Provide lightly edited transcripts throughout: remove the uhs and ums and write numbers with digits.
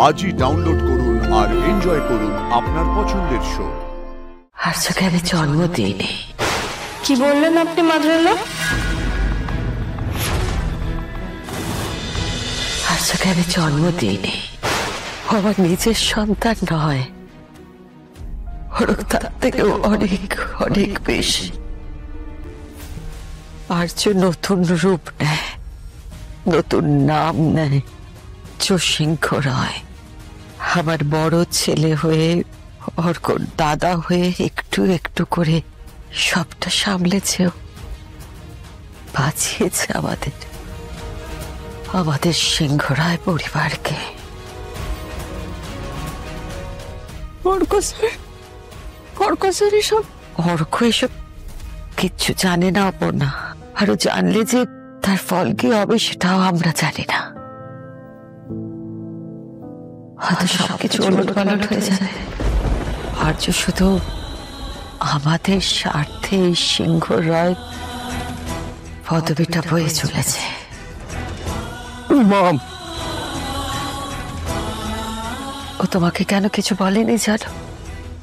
আজই ডাউনলোড করুন আর এনজয় করুন আপনার পছন্দের শো। আর্যকে আমি জন্ম দিইনি। কি বললেন আপনি মাদ্রেলা? আর্যকে আমি জন্ম দিইনি। আমার নিজের সন্তান নয়, তার থেকেও অনেক অনেক বেশি। আর্য নতুন রূপ নেয়, নতুন নাম নেয়, সিংহ রায়। আমার বড় ছেলে হয়ে, অর্কর দাদা হয়ে একটু একটু করে সবটা সামলেছেও, বাঁচিয়েছে আমাদের সিংহ রায় পরিবারকে। অর্ক এসব কিচ্ছু জানে না অপর্ণা। আরো জানলে যে তার ফল কি হবে সেটাও আমরা জানি না। হয়তো সবকিছু উলটপালট হয়ে যাবে। আর্য শুধু আমাদের স্বার্থে এই সিংহ রায় পদবিটা বয়ে চলেছে। মম, ও তোমাকে কেন কিছু বলেনি জানো?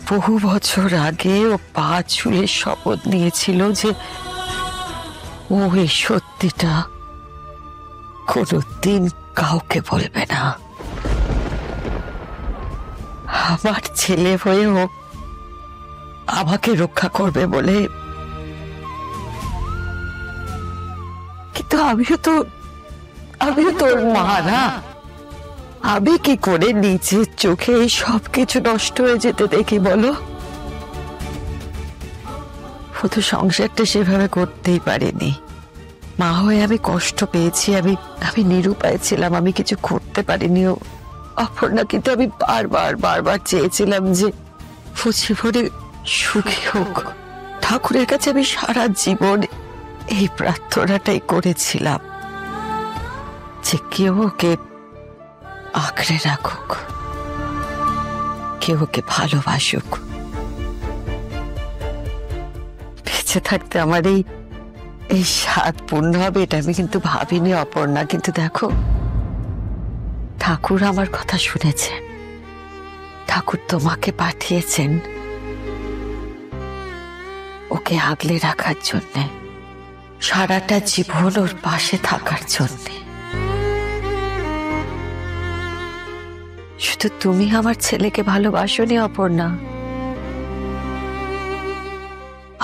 বহু বছর আগে ও পা ছুঁয়ে শপথ নিয়েছিল যে ও এই সত্যিটা কোনোদিন কাউকে বলবে না। আমার ছেলে হয়ে ও আমাকে রক্ষা করবে বলে। কিন্তু আমিও তো ওর মা না। আমি কি করে নিজের চোখে এই সবকিছু নষ্ট হয়ে যেতে দেখি বলো? ও তো সংসারটা সেভাবে করতেই পারেনি। মা হয়ে আমি কষ্ট পেয়েছি, আমি নিরুপায় ছিলাম, আমি কিছু করতে পারিনি। অপর্ণা, কিন্তু আমি বারবার চেয়েছিলাম যে ও জীবনে সুখী হোক। ঠাকুরের কাছে আমি সারা জীবন এই প্রার্থনাটাই করেছিলাম যে কেউ ওকে আঁকড়ে রাখুক, কেউ ওকে ভালোবাসুক। বেঁচে থাকতে আমার এই স্বাদ পূর্ণ হবে এটা আমি কিন্তু ভাবিনি অপর্ণা। কিন্তু দেখো, ঠাকুর আমার কথা শুনেছেন। ঠাকুর তোমাকে পাঠিয়েছেন ওকে আগলে রাখার জন্য, সারাটা জীবন ওর পাশে থাকার জন্য। শুধু তুমি আমার ছেলেকে ভালোবাসোনি অপর্ণা,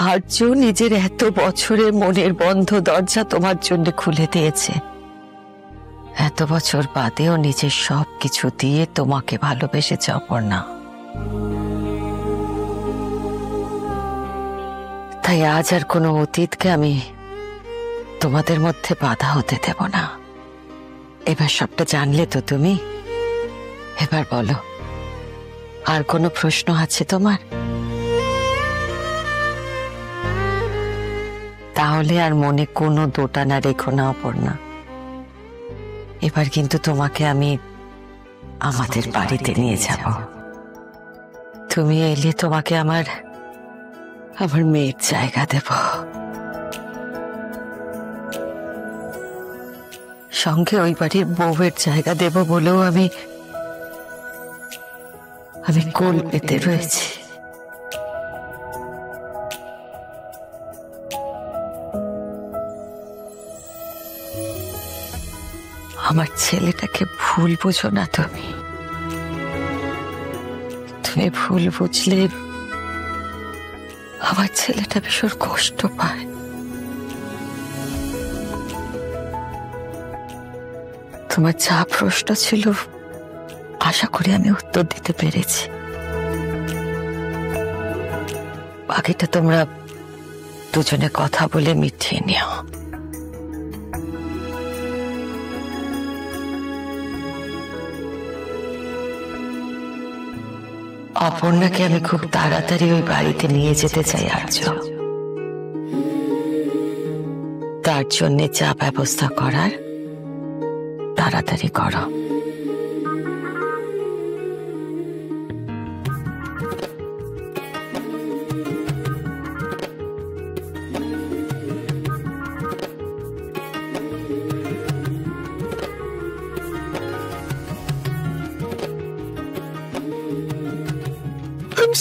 আর্য নিজের এত বছরের মনের বন্ধ দরজা তোমার জন্য খুলে দিয়েছে। এত বছর বাদেও নিজের সব কিছু দিয়ে তোমাকে ভালোবেসেছে অপর্ণা। তাই আজ আর কোনো অতীতকে আমি তোমাদের মধ্যে বাধা হতে দেব না। এবার সবটা জানলে তো তুমি। এবার বলো, আর কোনো প্রশ্ন আছে তোমার? তাহলে আর মনে কোনো দোটানা রেখো না অপর্ণা। এবার কিন্তু তোমাকে আমি আমাদের বাড়িতে নিয়ে যাব। তুমি এলে তোমাকে আমার মেয়ের জায়গা দেব। সঙ্গে ওই বাড়ির বউয়ের জায়গা দেব বলেও আমি কোল পেতে রয়েছি। আমার ছেলেটাকে ভুল বুঝো না তুমি। ভুল বুঝলে আমার ছেলেটা ভীষণ কষ্ট পায়। তোমার যা প্রশ্ন ছিল আশা করি আমি উত্তর দিতে পেরেছি। বাকিটা তোমরা দুজনে কথা বলে মিটিয়ে নিও। অপর্ণাকে আমি খুব তাড়াতাড়ি ওই বাড়িতে নিয়ে যেতে চাই আর্য। তার জন্য যা ব্যবস্থা করার তাড়াতাড়ি করো।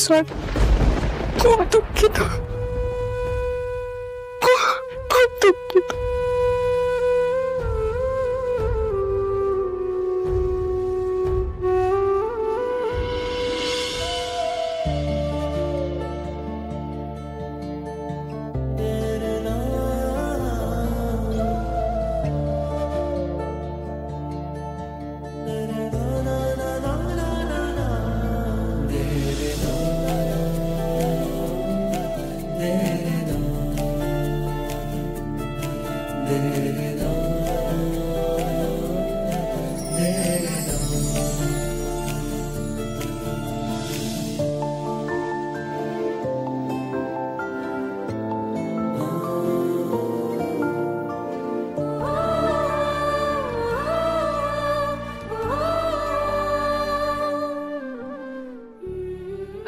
সরি। খুব দুঃখিত, খুব দুঃখিত।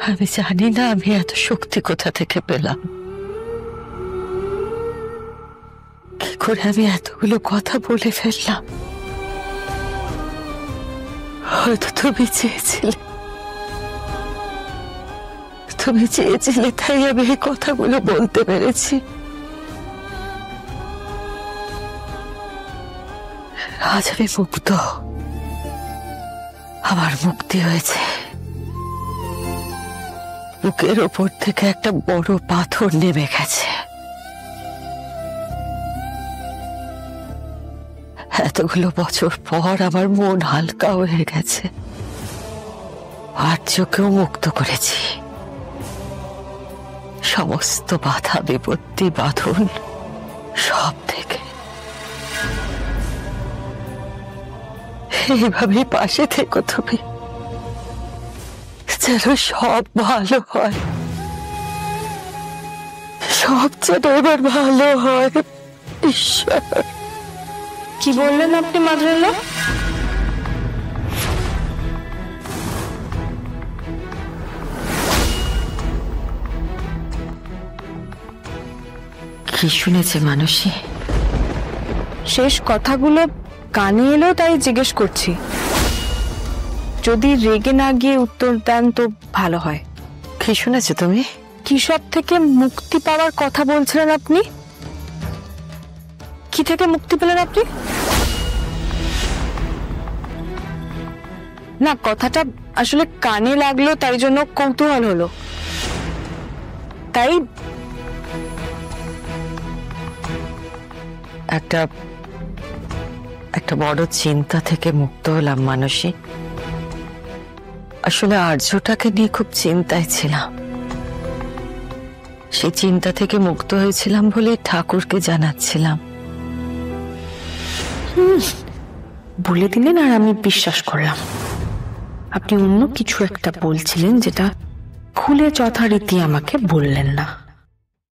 আমি জানি না আমি এত শক্তি কোথা থেকে পেলাম, কি করে আমি এতগুলো কথা বলে ফেললাম। হয়তো তুমি চেয়েছিলে তাই আমি এই কথাগুলো বলতে পেরেছি। আজ আমি মুক্ত, আমার মুক্তি হয়েছে। বুকের ওপর থেকে একটা বড় পাথর নেমে গেছে। এতগুলো বছর পর আমার মন হালকা হয়ে গেছে। আর চোখেও মুক্ত করেছি সমস্ত বাধা বিপত্তি বাঁধন সব থেকে। এইভাবেই পাশে থেকো তুমি, যেন সব ভালো হয়, সব যেন এবার ভালো হয়। ঈশ্বর, কি বললেন আপনি মাদ্রেলা? কি শুনেছে মানসী? শেষ কথাগুলো কানে এলো তাই জিজ্ঞেস করছি। যদি রেগে না গিয়ে উত্তর দেন তো ভালো হয়। কি শুনেছো তুমি? কি সব থেকে মুক্তি পাওয়ার কথা বলছিলেন আপনি? কি থেকে মুক্তি পেলেন আপনি? না, কথাটা আসলে কানে লাগলো তাই জন্য কৌতূহল হলো। তাই একটা বড় চিন্তা থেকে মুক্ত হলাম মানসী। আসলে আর্যটাকে নিয়ে খুব চিন্তায় ছিলাম। সেই চিন্তা থেকে মুক্ত হয়েছিলাম বলে ঠাকুরকে জানাচ্ছিলাম। বলে দিলেন আর আমি বিশ্বাস করলাম। আপনি অন্য কিছু একটা বলছিলেন যেটা খুলে যথারীতি আমাকে বললেন না।